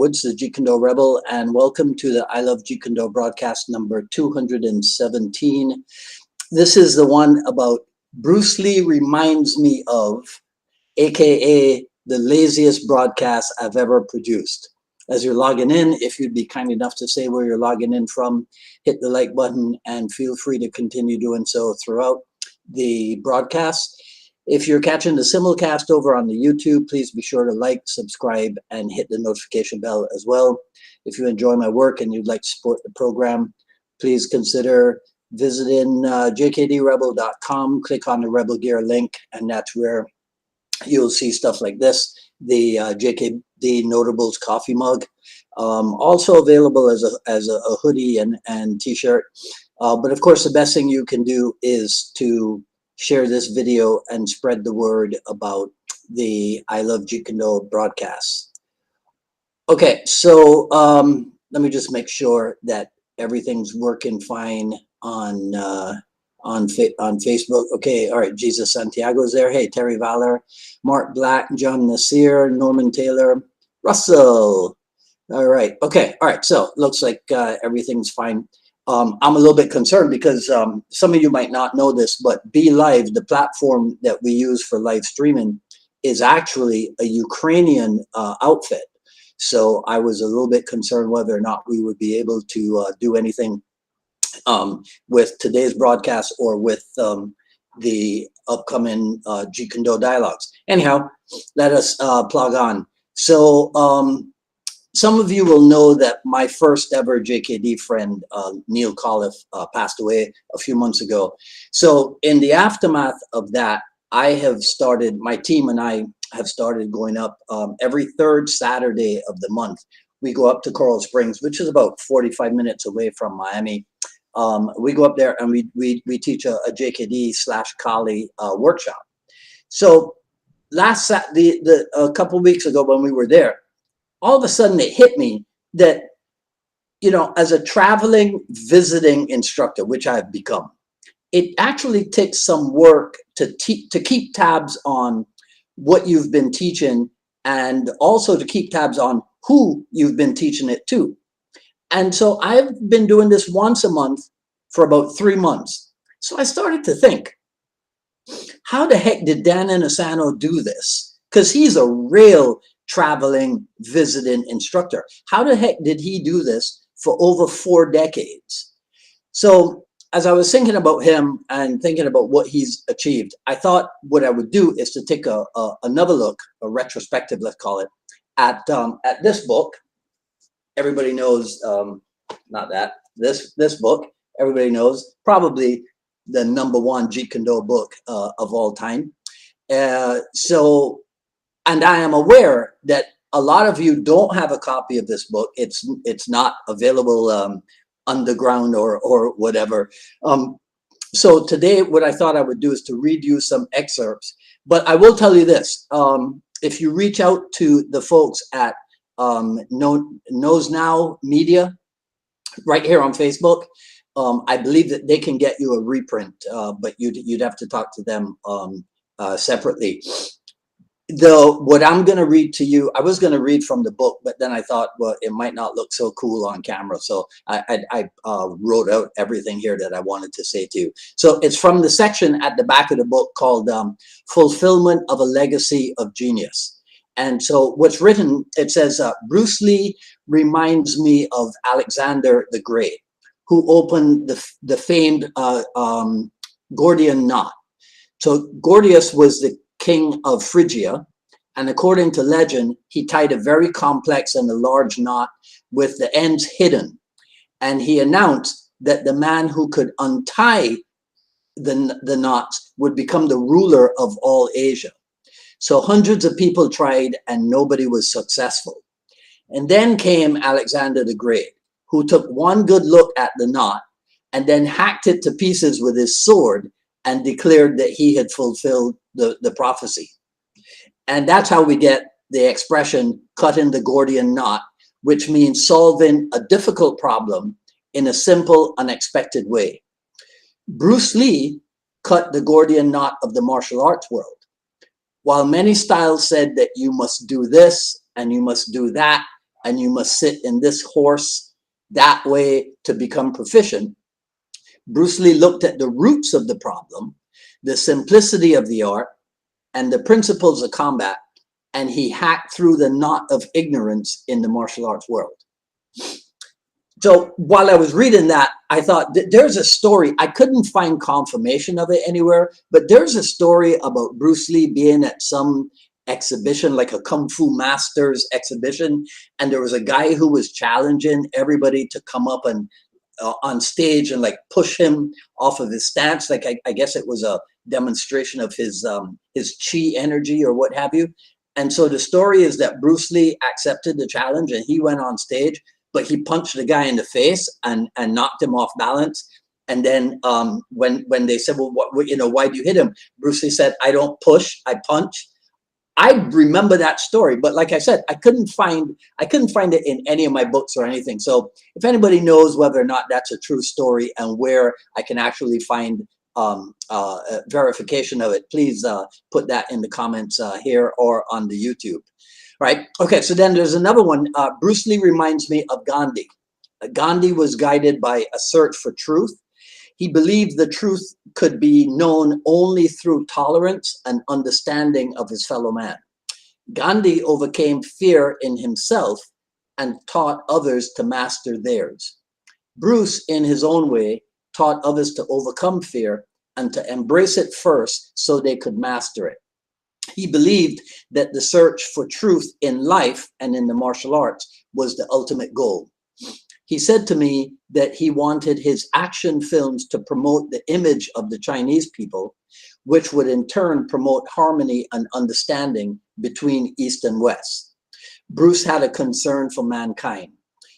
Woods, the Jeet Kune Rebel, and welcome to the I Love Jeet Kune broadcast number 217. This is the one about Bruce Lee reminds me of, aka the laziest broadcast I've ever produced. As you're logging in, if you'd be kind enough to say where you're logging in from, hit the like button and feel free to continue doing so throughout the broadcast. If you're catching the simulcast over on the YouTube, please be sure to like, subscribe, and hit the notification bell as well. If you enjoy my work and you'd like to support the program, please consider visiting jkdrebel.com. Click on the Rebel Gear link, and that's where you'll see stuff like this, the JKD Notables coffee mug. Also available as a hoodie and t-shirt. But of course, the best thing you can do is to share this video and spread the word about the I Love Jeet Kune broadcast. Okay, so let me just make sure that everything's working fine on Facebook. Okay, all right, Jesus Santiago's there. Hey, Terry Valor, Mark Black, John Nasir, Norman Taylor, Russell. All right, okay, all right, so looks like everything's fine. I'm a little bit concerned because some of you might not know this, but Be Live, the platform that we use for live streaming, is actually a Ukrainian outfit. So I was a little bit concerned whether or not we would be able to do anything with today's broadcast or with the upcoming Jeet Kune dialogues. Anyhow, let us plug on. So some of you will know that my first ever JKD friend, Neil Colliff, passed away a few months ago. So in the aftermath of that, my team and I have started going up every third Saturday of the month. We go up to Coral Springs, which is about 45 minutes away from Miami. We go up there and we teach a JKD/Kali workshop. So a couple of weeks ago when we were there, all of a sudden it hit me that, you know, as a traveling visiting instructor, which I've become, it actually takes some work to keep tabs on what you've been teaching and also to keep tabs on who you've been teaching it to. And so I've been doing this once a month for about 3 months. So I started to think, how the heck did Dan Inosanto do this? Because he's a real traveling, visiting instructor. How the heck did he do this for over 4 decades? So as I was thinking about him and thinking about what he's achieved, I thought what I would do is to take another look, a retrospective, let's call it, at this book. Everybody knows, not that, this book, everybody knows, probably the #1 Jeet Kune book of all time. And I am aware that a lot of you don't have a copy of this book. It's not available underground or whatever. So today, what I thought I would do is to read you some excerpts. But I will tell you this: if you reach out to the folks at Knows Now Media, right here on Facebook, I believe that they can get you a reprint, but you'd have to talk to them separately. Though what I'm going to read to you, I was going to read from the book, but then I thought, well, it might not look so cool on camera. So I wrote out everything here that I wanted to say to you. So it's from the section at the back of the book called Fulfillment of a Legacy of Genius. And so what's written, it says, Bruce Lee reminds me of Alexander the Great, who opened the famed Gordian knot. So Gordius was the king of Phrygia, and according to legend, he tied a very complex and a large knot with the ends hidden. And he announced that the man who could untie the knots would become the ruler of all Asia. So hundreds of people tried and nobody was successful. And then came Alexander the Great, who took one good look at the knot and then hacked it to pieces with his sword and declared that he had fulfilled the prophecy. And that's how we get the expression cutting the Gordian knot, which means solving a difficult problem in a simple, unexpected way. Bruce Lee cut the Gordian knot of the martial arts world. While many styles said that you must do this and you must do that, and you must sit in this horse that way to become proficient. Bruce Lee looked at the roots of the problem, the simplicity of the art, and the principles of combat, and he hacked through the knot of ignorance in the martial arts world. So while I was reading that, I thought there's a story. I couldn't find confirmation of it anywhere, but there's a story about Bruce Lee being at some exhibition, like a Kung Fu Masters exhibition, and there was a guy who was challenging everybody to come up and on stage and like push him off of his stance. Like I guess it was a demonstration of his chi energy or what have you. And so the story is that Bruce Lee accepted the challenge and he went on stage, but he punched the guy in the face and knocked him off balance. And then when they said, well, why do you hit him? Bruce Lee said, I don't push, I punch. I remember that story, but like I said, I couldn't find it in any of my books or anything. So if anybody knows whether or not that's a true story and where I can actually find verification of it, please put that in the comments here or on the YouTube. Right? Okay, so then there's another one. Bruce Lee reminds me of Gandhi. Gandhi was guided by a search for truth. He believed the truth could be known only through tolerance and understanding of his fellow man. Gandhi overcame fear in himself and taught others to master theirs. Bruce, in his own way, taught others to overcome fear and to embrace it first so they could master it. He believed that the search for truth in life and in the martial arts was the ultimate goal. He said to me that he wanted his action films to promote the image of the Chinese people, which would in turn promote harmony and understanding between East and West. Bruce had a concern for mankind.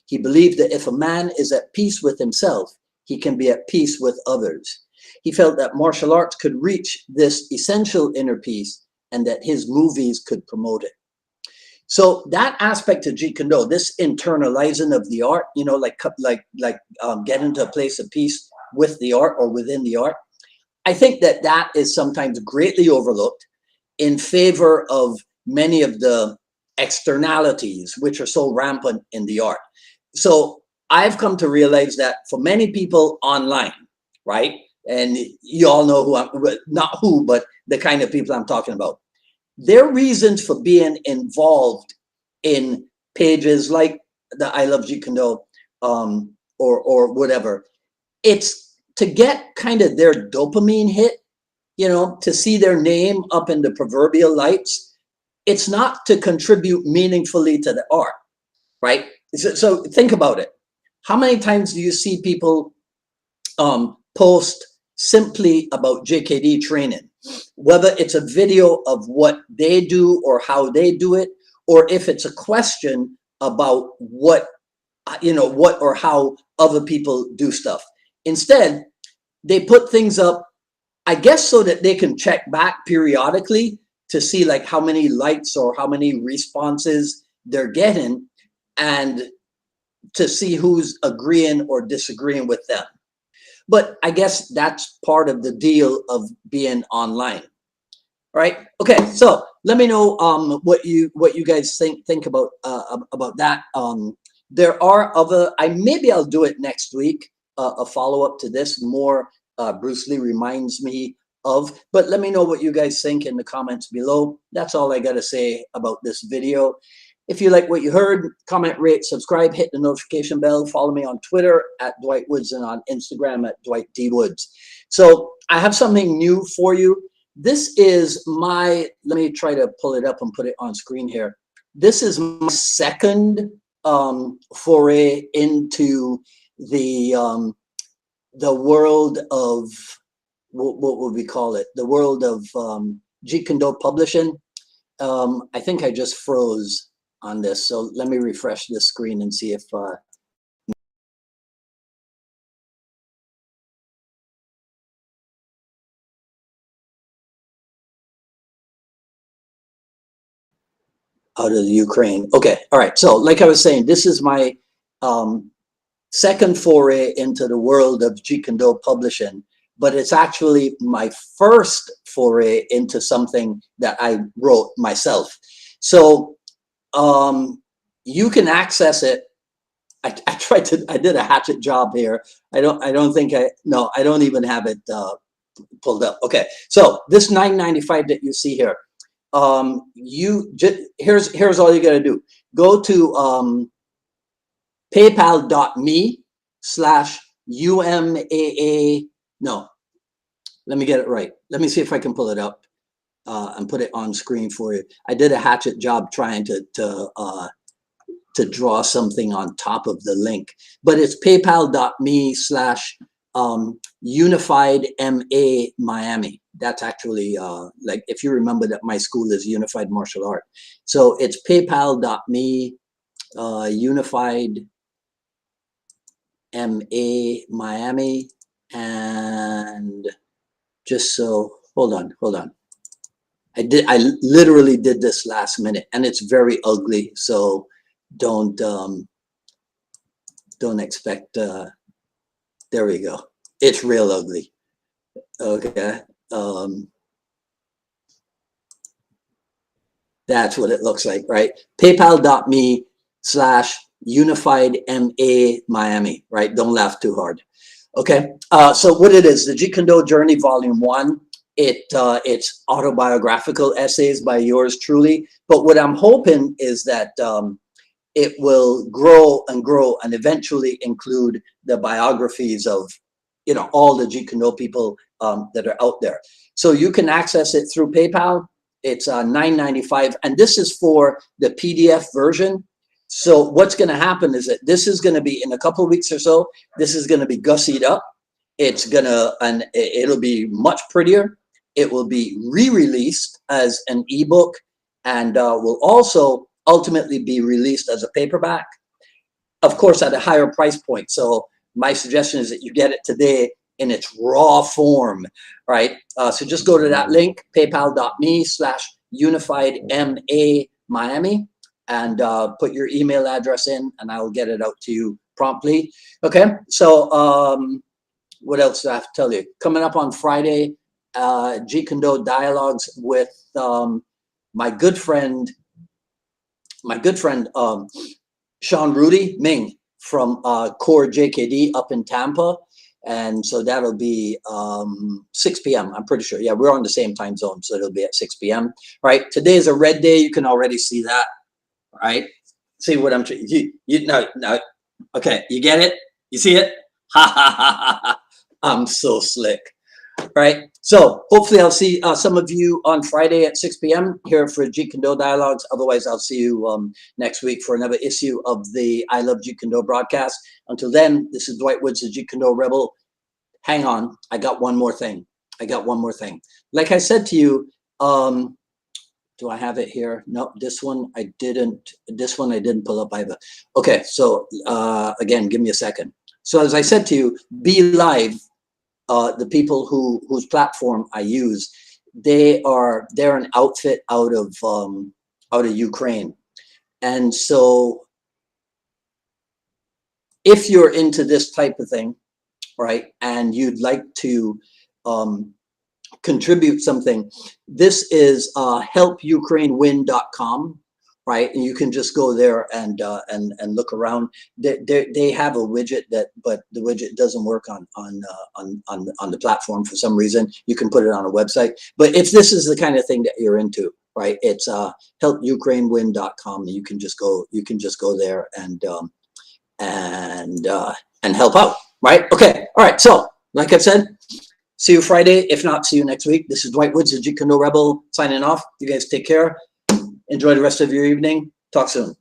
He believed that if a man is at peace with himself, he can be at peace with others. He felt that martial arts could reach this essential inner peace and that his movies could promote it. So that aspect of Jeet Kune, this internalizing of the art, getting to a place of peace with the art or within the art, I think that that is sometimes greatly overlooked in favor of many of the externalities which are so rampant in the art. So I've come to realize that for many people online, right? And you all know but the kind of people I'm talking about. Their reasons for being involved in pages like the I Love Jeet Kune or whatever, it's to get kind of their dopamine hit, to see their name up in the proverbial lights. It's not to contribute meaningfully to the art, right? So think about it. How many times do you see people post simply about JKD training? Whether it's a video of what they do or how they do it, or if it's a question about what or how other people do stuff. Instead, they put things up, I guess, so that they can check back periodically to see like how many likes or how many responses they're getting and to see who's agreeing or disagreeing with them. But I guess that's part of the deal of being online, right? Okay, so let me know what you guys think about that. There are other. Maybe I'll do it next week. A follow up to this, more Bruce Lee reminds me of. But let me know what you guys think in the comments below. That's all I got to say about this video. If you like what you heard, comment, rate, subscribe, hit the notification bell, follow me on Twitter at Dwight Woods and on Instagram at Dwight D. Woods. So I have something new for you. This is let me try to pull it up and put it on screen here. This is my second foray into the world of, what would we call it? The world of Jeet Kune publishing. I think I just froze on this, so let me refresh this screen and see if out of the Ukraine. Okay, all right. So like I was saying, this is my second foray into the world of Jeet Kune publishing, but it's actually my first foray into something that I wrote myself. So you can access it. I did a hatchet job here. I don't even have it pulled up. Okay, so this $9.95 that you see here, here's all you got to do. Go to paypal.me/UMAA. No, let me get it right. Let me see if I can pull it up and put it on screen for you. I did a hatchet job trying to draw something on top of the link, but it's paypal.me/Unified MA Miami. That's actually like, if you remember that my school is Unified Martial Art. So it's paypal.me Unified MA Miami. And just so, hold on. I literally did this last minute, and it's very ugly. So don't expect, there we go. It's real ugly. Okay. That's what it looks like, right? paypal.me/Unified MA Miami, right? Don't laugh too hard. Okay. So what it is, the Jeet Kune Journey Volume 1, it's autobiographical essays by yours truly. But what I'm hoping is that it will grow and eventually include the biographies of, all the Jeet Kune people that are out there. So you can access it through PayPal. It's $9.95, and this is for the PDF version. So what's going to happen is that this is going to be, in a couple of weeks or so, this is going to be gussied up. It'll be much prettier. It will be re-released as an ebook, and will also ultimately be released as a paperback, of course, at a higher price point. So my suggestion is that you get it today in its raw form, right? So just go to that link, paypal.me/Unified MA Miami, and put your email address in, and I will get it out to you promptly. Okay, so what else do I have to tell you? Coming up on Friday, Jeet Kune Dialogues with my good friend Sean Rudy Ming from Core JKD up in Tampa. And so that'll be 6 p.m. I'm pretty sure. Yeah, we're on the same time zone, so it'll be at 6 p.m. Right? Today is a red day. You can already see that. Right? See what I'm trying. No. Okay, you get it? You see it? Ha ha ha ha! I'm so slick. Right? So hopefully I'll see some of you on Friday at 6 p.m. here for Jeet Kune Dialogues. Otherwise, I'll see you next week for another issue of the I Love Jeet Kune broadcast. Until then, this is Dwight Woods, the Jeet Kune Rebel. Hang on, I got one more thing. Like I said to you, do I have it here? No, this one I didn't pull up either. Okay, so again, give me a second. So as I said to you, Be Live, the people whose platform I use, they're an outfit out of Ukraine. And so if you're into this type of thing, right, and you'd like to contribute something, this is helpukrainewin.com, right? And you can just go there and look around. They have a widget but the widget doesn't work on the platform for some reason. You can put it on a website. But if this is the kind of thing that you're into, right, it's helpukrainewin.com. You can just go there and help out, right? Okay, all right. So, like I said, see you Friday. If not, see you next week. This is Dwight Woods, the Jeet Kune Rebel, signing off. You guys take care. Enjoy the rest of your evening. Talk soon.